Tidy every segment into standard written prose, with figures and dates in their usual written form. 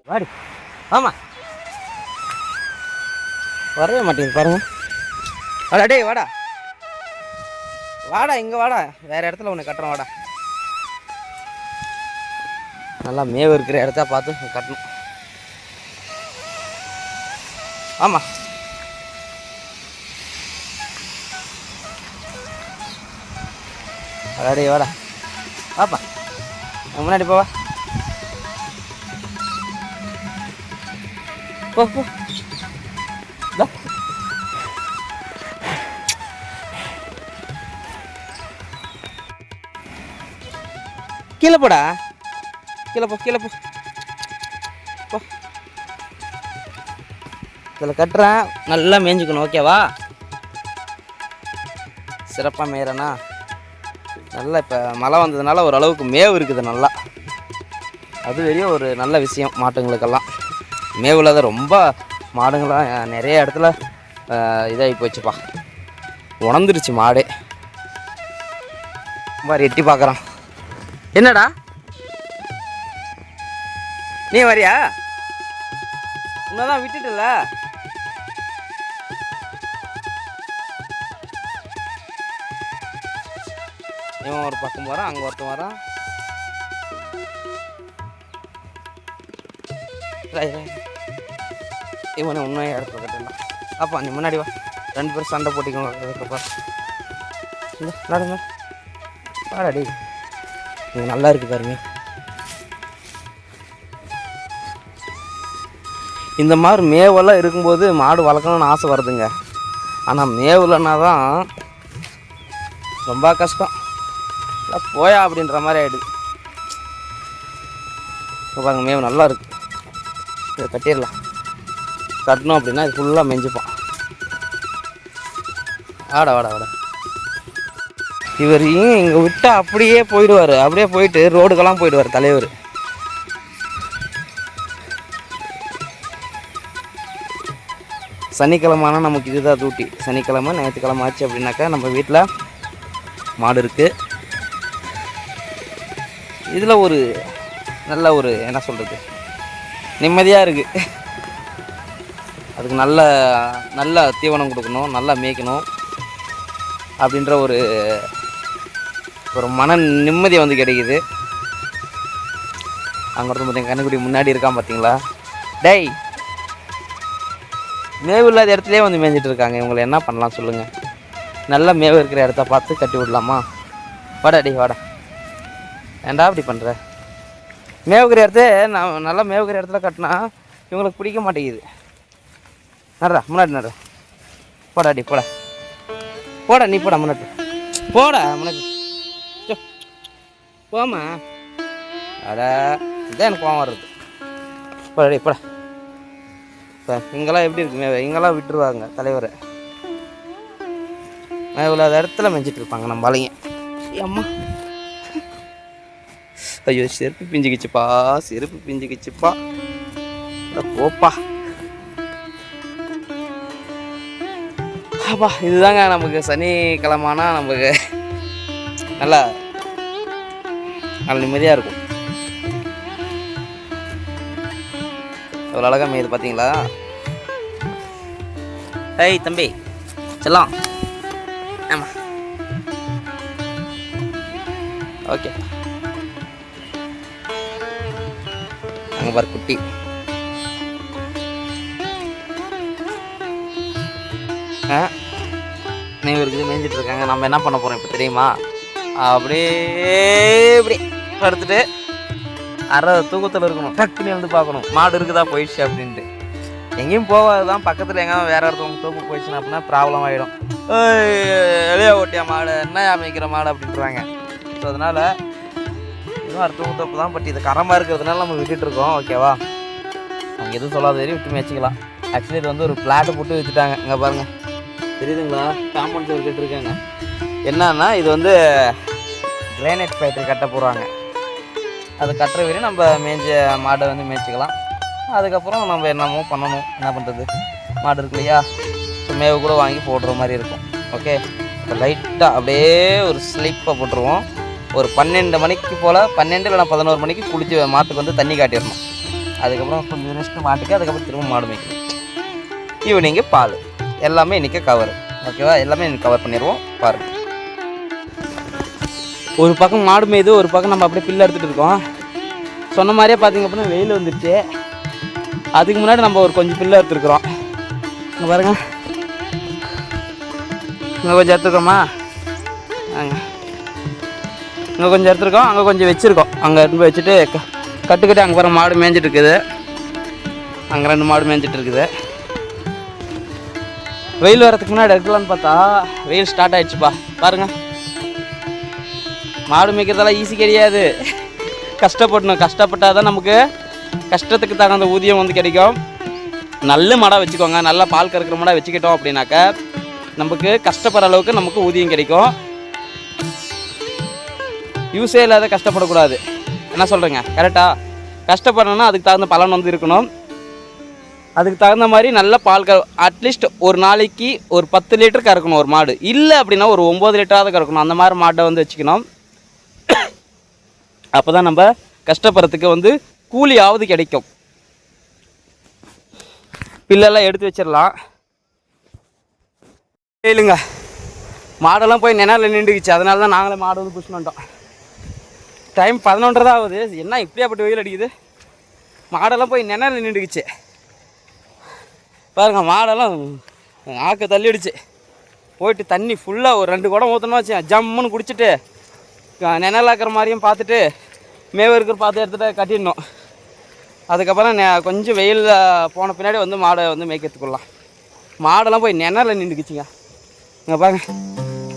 வாடி. ஆமாம், வரவே மாட்டேங்குது பாருங்க. வாடா டேய், வாடா வாடா, இங்கே வாடா, வேறு இடத்துல ஒன்று கட்டுறோம், வாடா. நல்லா மேவு இருக்கிற இடத்த பார்த்து கட்டணும். ஆமாம், வாடா டேய், வாடா, வாப்பா, முன்னாடி போவா, போ போ. கீழே போடா, கீழே போ, கீழே போ. இதில் கட்டுறேன், நல்லா மேய்ஞ்சிக்கணும், ஓகேவா? சிறப்பாக மேயிறேண்ணா. நல்லா இப்போ மழை வந்ததுனால ஓரளவுக்கு மேவு இருக்குது நல்லா. அது வெளியே ஒரு நல்ல விஷயம் மாட்டுங்களுக்கெல்லாம். மேவில் தான் ரொம்ப மாடுங்களாம் நிறைய இடத்துல இதாகி போச்சுப்பா, உணர்ந்துருச்சு மாடு. மாதிரி எட்டி பார்க்குறான். என்னடா நீ வரியா? உன்னதான் விட்டுட்டுல. இவன் ஒரு பக்கம் வரான், அங்கே ஒருத்தன் வரான். இவனை உண்மையாக இடத்துல கட்டலாம். அப்பா நீ முன்னாடி வா, 2 பேரும் சண்டை போட்டிக்கோங்க. அதுக்கப்புறம் நடங்க, வாடாடி. இது நல்லா இருக்குது பாருங்க. இந்த மாதிரி மேவெல்லாம் இருக்கும்போது மாடு வளர்க்கணும்னு ஆசை வருதுங்க. ஆனால் மேவுலன்னா தான் ரொம்ப கஷ்டம். போயா அப்படின்ற மாதிரி ஆகிடுது. பாருங்க, மேவு நல்லா இருக்குது. இதை கட்டிடலாம். கட்டணும் அப்படின்னா இது ஃபுல்லாக மெஞ்சுப்பான். வாடா வாடா வாடா. இவர் இங்கே விட்டால் அப்படியே போயிடுவார். அப்படியே போயிட்டு ரோடுக்கெல்லாம் போயிடுவார் தலைவர். சனிக்கிழமைனா நமக்கு இதுதான் டியூட்டி. சனிக்கிழமை ஞாயிற்றுக்கிழமை ஆச்சு அப்படின்னாக்கா நம்ம வீட்டில் மாடு இருக்குது. இதில் ஒரு நல்ல ஒரு என்ன சொல்கிறது, நிம்மதியாக இருக்குது. அதுக்கு நல்ல நல்ல தீவனம் கொடுக்கணும், நல்லா மேய்க்கணும் அப்படின்ற ஒரு மன நிம்மதி வந்து கிடைக்குது. அங்கே ஒருத்தர் பார்த்தீங்க, கண்ணுக்குடி முன்னாடி இருக்கான் பார்த்தீங்களா? டேய், மேவு இல்லாத இடத்துலேயே வந்து மேய்ஞ்சிட்டு இருக்காங்க. இவங்களை என்ன பண்ணலாம் சொல்லுங்கள்? நல்லா மேவு இருக்கிற இடத்த பார்த்து கட்டி விடலாமா? வாடா டேய், வாடா. ஏன்டா அப்படி பண்ணுற? மேவுக்கிற இடத்த நான் நல்லா மேவுக்கிற இடத்துல கட்டினா இவங்களுக்கு பிடிக்க மாட்டேங்குது. நடுறா, முன்னாடி நடுறா. போடா டி, போடா போடா, நீ போடா முன்னாடி, போடா முன்னாடி. போமா. அட இதான் எனக்கு கோவம் வருது. போடா டி, போடா. இப்போ இங்கெல்லாம் எப்படி இருக்கு மேவ? இங்கெல்லாம் விட்டுருவாங்க தலைவரை. மேவில்லாத இடத்துல மெஞ்சிட்டு இருப்பாங்க நம்ம ஆளுங்க. அம்மா, ஐயோ செருப்பு பிஞ்சுக்கிச்சுப்பா, செருப்பு பிஞ்சுக்கிச்சுப்பா. போப்பா. அப்பா, இதுதாங்க நமக்கு சனிக்கிழமானா நமக்கு நல்லா நல்ல நிம்மதியாக இருக்கும். எவ்வளோ அழகாக மேய்து பார்த்தீங்களா? ஏய் தம்பி செல்லாம். ஆமாம், ஓகே. அங்கே பாரு குட்டி. மேய்வு இருக்குது, மேய்ஞ்சிட்டு இருக்காங்க. நம்ம என்ன பண்ண போகிறோம் இப்போ தெரியுமா? அப்படியே இப்படி படுத்துட்டு அரை தூக்கத்தில் இருக்கணும். டக்குன்னு வந்து பார்க்கணும் மாடு இருக்குதா போயிடுச்சு அப்படின்ட்டு. எங்கேயும் போகாது தான், பக்கத்தில் எங்கேயும் வேறு ஒருத்தவங்க தூக்கு போயிடுச்சுன்னா அப்படின்னா ப்ராப்ளம் ஆகிடும். வெளியே ஓட்டியா மாடு, என்ன அமைக்கிற மாடு அப்படின்றாங்க. ஸோ அதனால் இதுவும் அடுத்தவங்க தோப்பு தான். பட் இது கரமாக இருக்கிறதுனால நம்ம விட்டுட்டு இருக்கோம், ஓகேவா? அவங்க எதுவும் சொல்லாத வரையும் விட்டு மேய்ச்சிக்கலாம். ஆக்சுவலி இது வந்து ஒரு பிளாட்டை போட்டு விற்றுட்டாங்க. இங்கே பாருங்கள், தெரியுதுங்களா? காம்பவுண்ட் சோறு கட்டிருக்காங்க. என்னன்னா இது வந்து கிரானைட் ஃபேக்ட்ரி கட்ட போகிறாங்க. அது கட்டுற வரையும் நம்ம மேய்ஞ்ச மாடை வந்து மேய்ச்சிக்கலாம். அதுக்கப்புறம் நம்ம என்னமோ பண்ணணும். என்ன பண்ணுறது, மாடு இருக்கு இல்லையா? ஸோ மேவு கூட வாங்கி போடுற மாதிரி இருக்கும். ஓகே, இப்போ லைட்டாக அப்படியே ஒரு ஸ்லிப்பை போட்டுருவோம். ஒரு 12 மணிக்கு போல் 12 இல்லைனா 11 மணிக்கு குளிச்சு மாட்டுக்கு வந்து தண்ணி காட்டிடணும். அதுக்கப்புறம் கொஞ்சம் ரெஸ்ட்டு மாட்டுக்கு, அதுக்கப்புறம் திரும்ப மாடு மேய்க்கணும். ஈவினிங்கு பால். எல்லாமே இன்றைக்கி கவர். ஓகேவா? எல்லாமே இன்றைக்கி கவர் பண்ணிடுவோம். பாருங்கள், ஒரு பக்கம் மாடு மேய்து, ஒரு பக்கம் நம்ம அப்படியே பில்லு எடுத்துகிட்டு இருக்கோம். சொன்ன மாதிரியே பார்த்திங்க அப்படின்னா வெயில் வந்துடுச்சு. அதுக்கு முன்னாடி நம்ம ஒரு கொஞ்சம் பில்லு எடுத்துருக்குறோம். இங்கே பாருங்கள், இங்கே கொஞ்சம் எடுத்துருக்கோமா, இங்கே கொஞ்சம் எடுத்துருக்கோம், அங்கே கொஞ்சம் வச்சுருக்கோம். அங்கே எடுத்து போய் வச்சுட்டு கட்டுக்கட்டு அங்கே பாருங்கள் மாடு மேய்ஞ்சிட்டு இருக்குது. அங்கே 2 மாடு மேய்ஞ்சிட்டு இருக்குது. வெயில் வரதுக்கு முன்னாடி எடுக்கலான்னு பார்த்தா வெயில் ஸ்டார்ட் ஆகிடுச்சுப்பா. பாருங்கள், மாடு மேய்க்கிறதெல்லாம் ஈஸி கிடையாது. கஷ்டப்படணும். கஷ்டப்பட்டால் தான் நமக்கு கஷ்டத்துக்கு தகுந்த ஊதியம் வந்து கிடைக்கும். நல்ல மாடாக வச்சுக்கோங்க. நல்லா பால் கறக்கிற மாடாக வச்சுக்கிட்டோம் அப்படின்னாக்கா நமக்கு கஷ்டப்படுற அளவுக்கு நமக்கு ஊதியம் கிடைக்கும். யூஸே இல்லாத கஷ்டப்படக்கூடாது. என்ன சொல்கிறேங்க? கரெக்டாக கஷ்டப்படணும்னா அதுக்கு தகுந்த பலன் வந்து இருக்கணும். அதுக்கு தகுந்த மாதிரி நல்ல பால் அட்லீஸ்ட் ஒரு நாளைக்கு ஒரு 10 லிட்டர் கறக்கணும் ஒரு மாடு. இல்லை அப்படின்னா ஒரு 9 லிட்டராவது கறக்கணும். அந்த மாதிரி மாட்டை வந்து வச்சுக்கணும். அப்போ தான் நம்ம கஷ்டப்படுறதுக்கு வந்து கூலியாவது கிடைக்கும். பில்லெல்லாம் எடுத்து வச்சிடலாம். இல்லைங்க, மாடெல்லாம் போய் நினைவில் நின்றுக்குச்சு. அதனால தான் நாங்களே மாடு வந்து புஷ் பண்ணிட்டோம். டைம் 11:30 தான் ஆகுது. என்ன இப்படியாப்பட்டு வெயில் அடிக்குது. மாடெல்லாம் போய் நினைவில் நின்றுக்குச்சு. பாருங்கள், மாடெல்லாம் ஆக்க தள்ளிடுச்சு. போயிட்டு தண்ணி ஃபுல்லாக ஒரு 2 குடம் ஊற்றணும் வச்சேன். ஜம்முன்னு குடிச்சிட்டு நிழலாக்கிற மாதிரியும் பார்த்துட்டு மேவ இருக்கிற பார்த்து எடுத்துகிட்டு கட்டிடணும். அதுக்கப்புறம் கொஞ்சம் வெயிலில் போன பின்னாடி வந்து மாடை வந்து மேய்க்கிறதுக்குள்ளலாம். மாடெல்லாம் போய் நிழலில் நின்றுக்குச்சுங்க. இங்கே பாருங்க,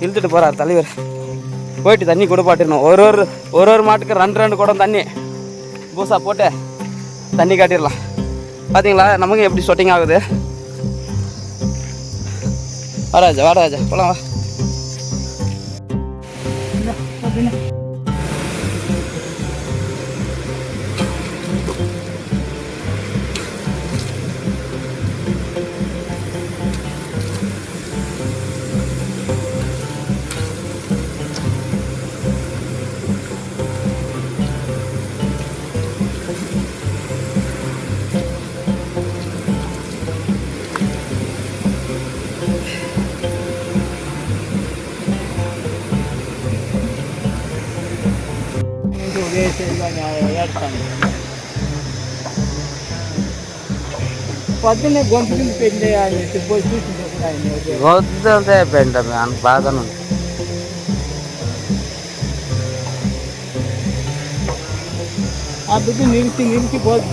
இழுத்துட்டு போகிறார் தலைவர். போயிட்டு தண்ணி கொடுப்பாட்டிடணும். ஒரு மாட்டுக்கு 2 குடம் தண்ணி பூசா போட்டு தண்ணி காட்டிடலாம். பார்த்தீங்களா நமக்கு எப்படி சொட்டிங் ஆகுது. வாடாஜா வாடாஜா போலாம் வா. పొద్దున్నే గొంతులు పెళ్ళి పోయి చూసినప్పుడు ఆయన వద్దంతే పెంటమే అని బాధను ఆ బిడ్డ నిలిచి పోదు.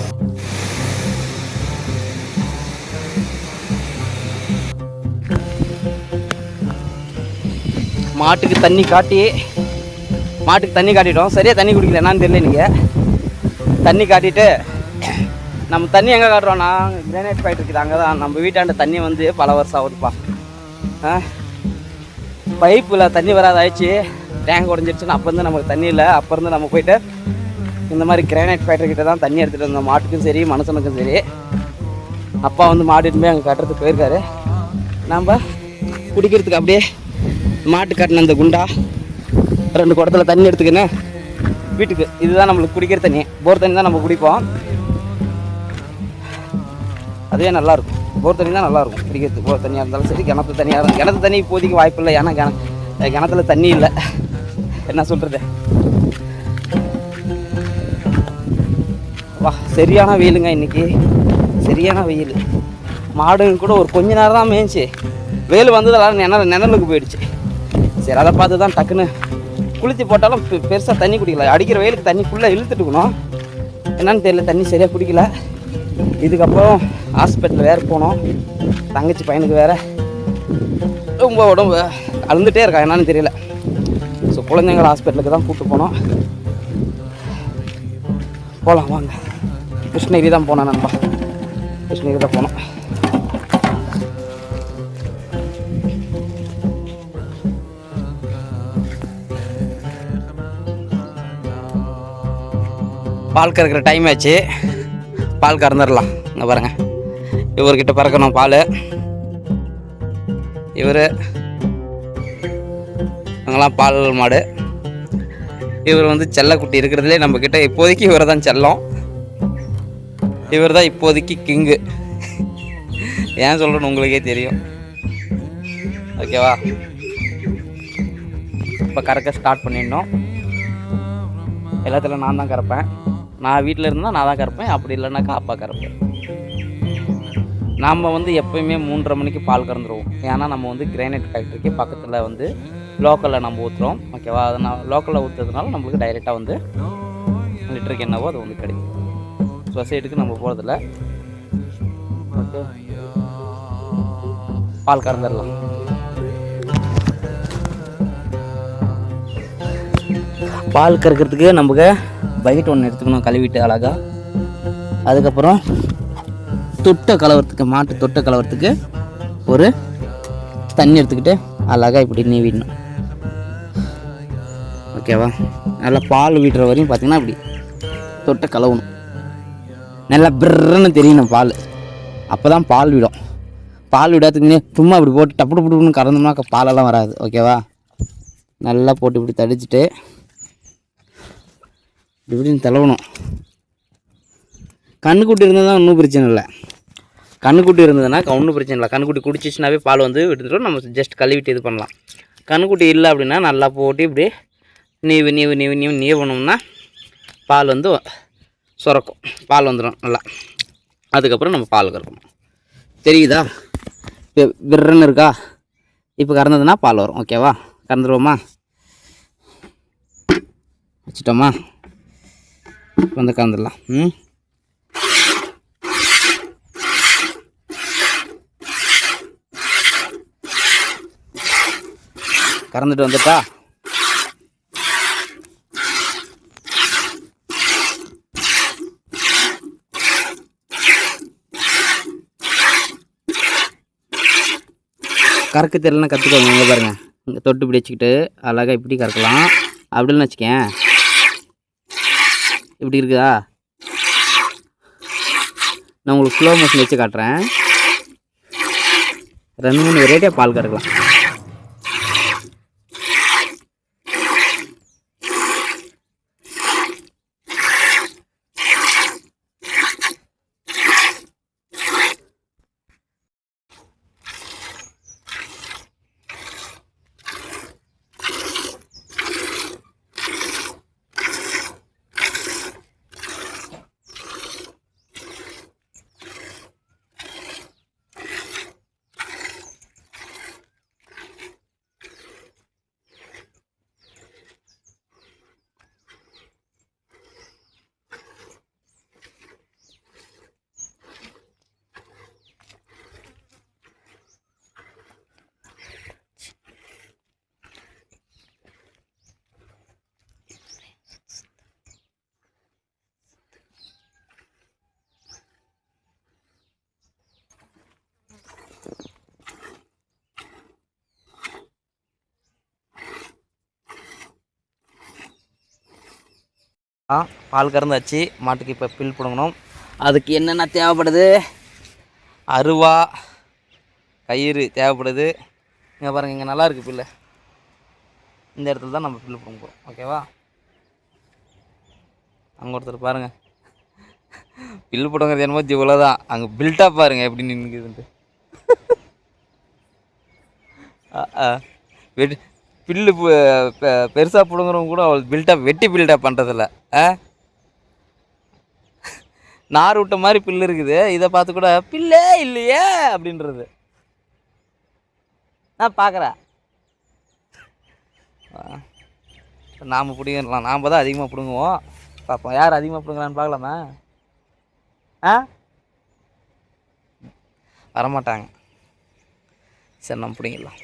மாட்டுக்கு தண்ணி காட்டிட்டோம். சரியாக தண்ணி குடிக்கல, என்னான்னு தெரியல. நீங்கள் தண்ணி காட்டிட்டு நம்ம தண்ணி எங்கே காட்டுறோன்னா கிரானைட் ஃபைட் இருக்குது. அங்கே தான் நம்ம வீட்டாண்ட தண்ணி வந்து பல வருஷம் ஆகுதுப்பா. பைப்பில் தண்ணி வராது ஆயிடுச்சு. டேங்க் உடஞ்சிருச்சுன்னு அப்போ இருந்து நமக்கு தண்ணி இல்லை. அப்போ இருந்து நம்ம போய்ட்டு இந்த மாதிரி கிரானைட் ஃபேக்ட்ரிக்கிட்ட தான் தண்ணி எடுத்துகிட்டு இருந்தோம். மாட்டுக்கும் சரி மனுஷனுக்கும் சரி. அப்பா வந்து மாட்டுட்டு போய் அங்கே கட்டுறதுக்கு போயிருக்காரு. நம்ம குடிக்கிறதுக்கு அப்படியே மாட்டு கட்டின அந்த குண்டா 2 குடத்தில் தண்ணி எடுத்துக்கின்னு வீட்டுக்கு. இதுதான் நம்மளுக்கு குடிக்கிற தண்ணி. போர் தண்ணி தான் நம்ம குடிப்போம். அதுவே நல்லாயிருக்கும். போர் தண்ணி தான் நல்லாயிருக்கும் குடிக்கிறதுக்கு. போர் தண்ணியாக இருந்தாலும் சரி, கிணத்து தண்ணியாக இருந்தாலும். கிணத்து தண்ணி இப்போதைக்கு வாய்ப்பு இல்லை. ஏன்னா கிணத்துல தண்ணி இல்லை. என்ன சொல்கிறது, வா சரியான வெயிலுங்க இன்றைக்கி. சரியான வெயில். மாடுங்க கூட ஒரு கொஞ்ச நேரம் தான் மேய்ச்சி. வெயில் வந்ததெல்லாம் நிழலுக்கு போயிடுச்சு. சரி, அதை பார்த்து தான் டக்குன்னு குளித்து போட்டாலும் பெருசாக தண்ணி குடிக்கல. அடிக்கிற வெயிலுக்கு தண்ணி ஃபுல்லாக இழுத்துட்டுக்கணும். என்னன்னு தெரியல, தண்ணி சரியாக குடிக்கல. இதுக்கப்புறம் ஹாஸ்பிட்டலில் வேறு போனோம். தங்கச்சி பையனுக்கு வேறு ரொம்ப உடம்பு அழுந்துகிட்டே இருக்கா, என்னன்னு தெரியல. ஸோ குழந்தைங்கள ஹாஸ்பிட்டலுக்கு தான் கூப்பிட்டு போனோம். போகலாம் வாங்க. கிருஷ்ணகிரி தான் போனேன் நண்பா. கிருஷ்ணகிரி தான் போனோம். பால் கறக்கிற டைம் ஆச்சு. பால் கறந்துடலாம். இங்கே பாருங்கள், இவர்கிட்ட பறக்கணும் பால். இவர் இவங்கெல்லாம் பால் மாடு. இவர் வந்து செல்லக்குட்டி இருக்கிறதுலே நம்மக்கிட்ட இப்போதைக்கு இவர் தான் செல்லம். இவர் தான் இப்போதைக்கு கிங்கு. ஏன் சொல்கிறேன்னு உங்களுக்கே தெரியும். ஓகேவா? இப்போ கறக்க ஸ்டார்ட் பண்ணிடணும். எல்லாத்துல நான் தான் கறப்பேன். நான் வீட்டில் இருந்தால் நான் தான் கறப்பேன். அப்படி இல்லைனாக்கா அப்பா கறப்பேன். நாம் வந்து எப்போயுமே 3:30 மணிக்கு பால் கறந்துருவோம். ஏன்னா நம்ம வந்து கிரானைட் ஃபேக்ட்ரிக்கு பக்கத்தில் வந்து லோக்கலில் நம்ம ஊற்றுறோம். ஓகேவா? அதை நான் லோக்கலில் ஊற்றுறதுனால நம்மளுக்கு டைரெக்டாக வந்து லிட்டருக்கு என்னவோ அது வந்து கிடைக்கும். சொசைட்டிக்கு நம்ம போகிறதில்ல. ஓகே, பால் கறந்துடலாம். பால் கறக்கிறதுக்கு நமக்கு பக்கெட் ஒன்று எடுத்துக்கணும், கழுவிட்டு அழகாக. அதுக்கப்புறம் தொட்டை கலவரத்துக்கு, மாட்டு தொட்டை கலவரத்துக்கு ஒரு தண்ணி எடுத்துக்கிட்டு அழகாக இப்படி நீவிடணும். ஓகேவா? நல்லா பால் விடுற வரையும் பார்த்திங்கன்னா இப்படி தொட்டை கலவணும். நல்லா பிர்ன்னு தெரியணும் பால். அப்போ தான் பால் விடும். பால் விடாதுக்குன்னே சும்மா இப்படி போட்டு டப்பு டப்புன்னு கறந்தோம்னா பாலெல்லாம் வராது. ஓகேவா? நல்லா போட்டு இப்படி தடிச்சிட்டு இப்படின்னு தடவணும். கண்ணுக்குட்டி இருந்தது தான் ஒன்றும் பிரச்சனை இல்லை. கண்ணுக்குட்டி இருந்ததுன்னா ஒன்றும் பிரச்சனை இல்லை. கண்ணுக்குட்டி குடிச்சிச்சுனாவே பால் வந்து விட்டுட்டு நம்ம ஜஸ்ட் கழுவிட்டு இது பண்ணலாம். கண்ணுக்குட்டி இல்லை அப்படின்னா நல்லா போட்டு இப்படி நீவணும்னா பால் வந்து சுரக்கும், பால் வந்துடும் நல்லா. அதுக்கப்புறம் நம்ம பால் கறக்கணும். தெரியுதா? இப்போ விரன்னு இருக்கா? இப்போ கறந்ததுன்னா பால் வரும். ஓகேவா? கறந்துருவோமா? வச்சுட்டோமா? வந்து கறந்துடலாம். கறந்துட்டு வந்துட்டா கறக்க தெரியலன்னா கற்றுக்கோங்க. இங்கே பாருங்கள், இங்கே தொட்டு இப்படி வச்சுக்கிட்டு அழகாக இப்படி கறக்கலாம். அப்படின்னு வச்சுக்கேன். இப்படி இருக்குதா? நான் உங்களுக்கு ஸ்லோ மோஷன் வச்சு காட்டுறேன். 2-3 வெரைட்டியாக பால் கறக்கலாம். பால் கறந்தாச்சு. மாட்டுக்கு இப்போ பில் பிடுங்கணும். அதுக்கு என்னென்ன தேவைப்படுது? அருவா, கயிறு தேவைப்படுது. இங்கே பாருங்கள், இங்கே நல்லா இருக்குது பில்லு. இந்த இடத்துல தான் நம்ம பில்லு பிடுங்க போகிறோம். ஓகேவா? அங்கே ஒருத்தர் பாருங்கள், பில்லு பிடுங்கிறது என்னமோ இவ்வளோ தான். அங்கே பில்ட்டாக பாருங்கள் எப்படி நின்றுக்குதுன்ட்டு. வெட்டி பில்லு பெருசாக பிடுங்குறவங்க கூட அவள் பில்டாக வெட்டி பில்டாக பண்ணுறதில்ல. நார் விட்ட மாதிரி பில்லு இருக்குது. இதை பார்த்து கூட பில்லே இல்லையே அப்படின்றது நான் பார்க்குறேன். நாம் பிடிங்கலாம், நாம் தான் அதிகமாக பிடுங்குவோம். பார்ப்போம் யார் அதிகமாக பிடுங்குறான்னு பார்க்கலாமா? வரமாட்டாங்க. சரி, நம்ம பிடிங்கிடலாம்.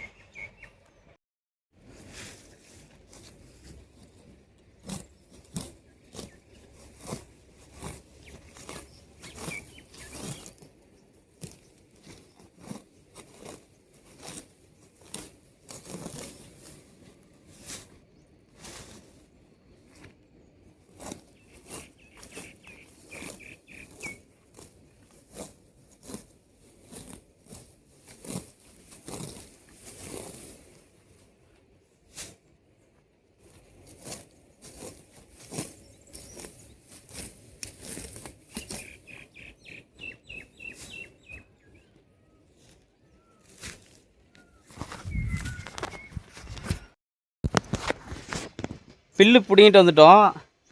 பில்லு பிடிங்கிட்டு வந்துட்டோம்.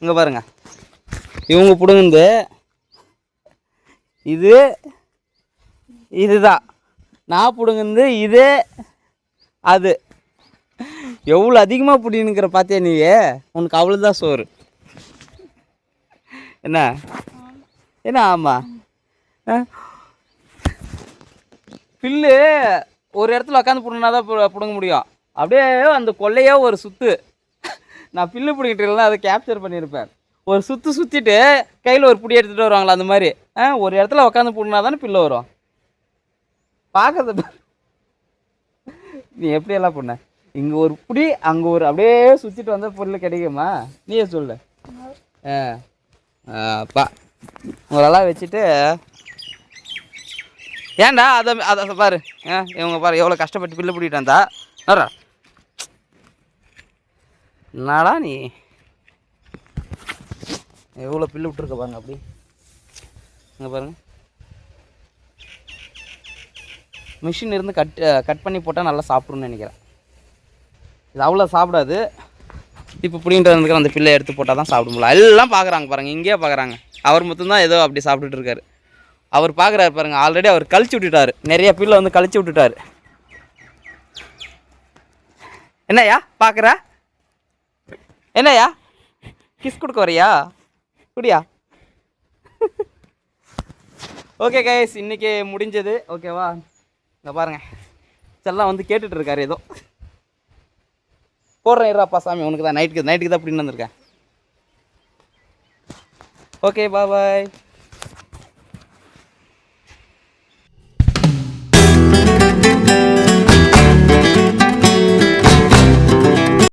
இங்கே பாருங்க, இவங்க பிடுங்குந்து இதுதான், நான் பிடுங்குந்து இது. அது எவ்வளோ அதிகமாக பிடிங்கிற பார்த்தியா நீ? உனக்கு அவ்வளோதான் சோறு. என்ன ஆமாம், பில்லு ஒரு இடத்துல உட்காந்து பிடுங்கினா தான் பிடுங்க முடியும். அப்படியே அந்த கொள்ளையே ஒரு சுற்று. நான் பில்லு பிடிக்கிட்டு இல்லைன்னா அதை கேப்சர் பண்ணியிருப்பேன். ஒரு சுற்றிட்டு கையில் ஒரு பிடி எடுத்துகிட்டு வருவாங்களா அந்த மாதிரி. ஒரு இடத்துல உட்காந்து பிடுங்கினா தானே பில்லு வரும். பார்க்கறது நீ எப்படியெல்லாம் பண்ண? இங்கே ஒரு பிடி, அங்கே ஒரு, அப்படியே சுற்றிட்டு வந்தால் பொருள் கிடைக்குமா? நீயே சொல்லு. அப்பா உங்களெல்லாம் வச்சுட்டு ஏன்டா அதை பாரு. இவங்க பாரு எவ்வளோ கஷ்டப்பட்டு பில்லு பிடிக்கிட்டு வந்தா. என்னடா நீ எவ்வளோ பில்லு விட்டுருக்க பாருங்க. அப்படி இங்கே பாருங்க, மிஷின் இருந்து கட் பண்ணி போட்டால் நல்லா சாப்பிடுன்னு நினைக்கிறேன். இது அவ்வளோ சாப்பிடாது. இப்போ பிடிங்கிட்டு வந்துருக்கிற அந்த பில்லை எடுத்து போட்டால் தான் சாப்பிட முடியல. எல்லாம் பார்க்குறாங்க பாருங்கள், இங்கேயே பார்க்குறாங்க. அவர் மட்டும்தான் ஏதோ அப்படி சாப்பிட்டுட்டு இருக்காரு. அவர் பார்க்குறாரு பாருங்கள், ஆல்ரெடி அவர் கழிச்சு விட்டுட்டார். நிறைய பில்லை வந்து கழிச்சு விட்டுட்டார். என்னையா பார்க்குற? என்னையா கிஸ் கொடுக்க வரையா? குடியா? ஓகே கைஸ், இன்றைக்கி முடிஞ்சது. ஓகேவா? இங்கே பாருங்கள், செல்லாம் வந்து கேட்டுட்டு இருக்காரு. ஏதோ போடுறேன் இருப்பா சாமி, உனக்கு தான் நைட்டுக்கு தான் அப்படின்னு வந்திருக்கேன். Okay bye.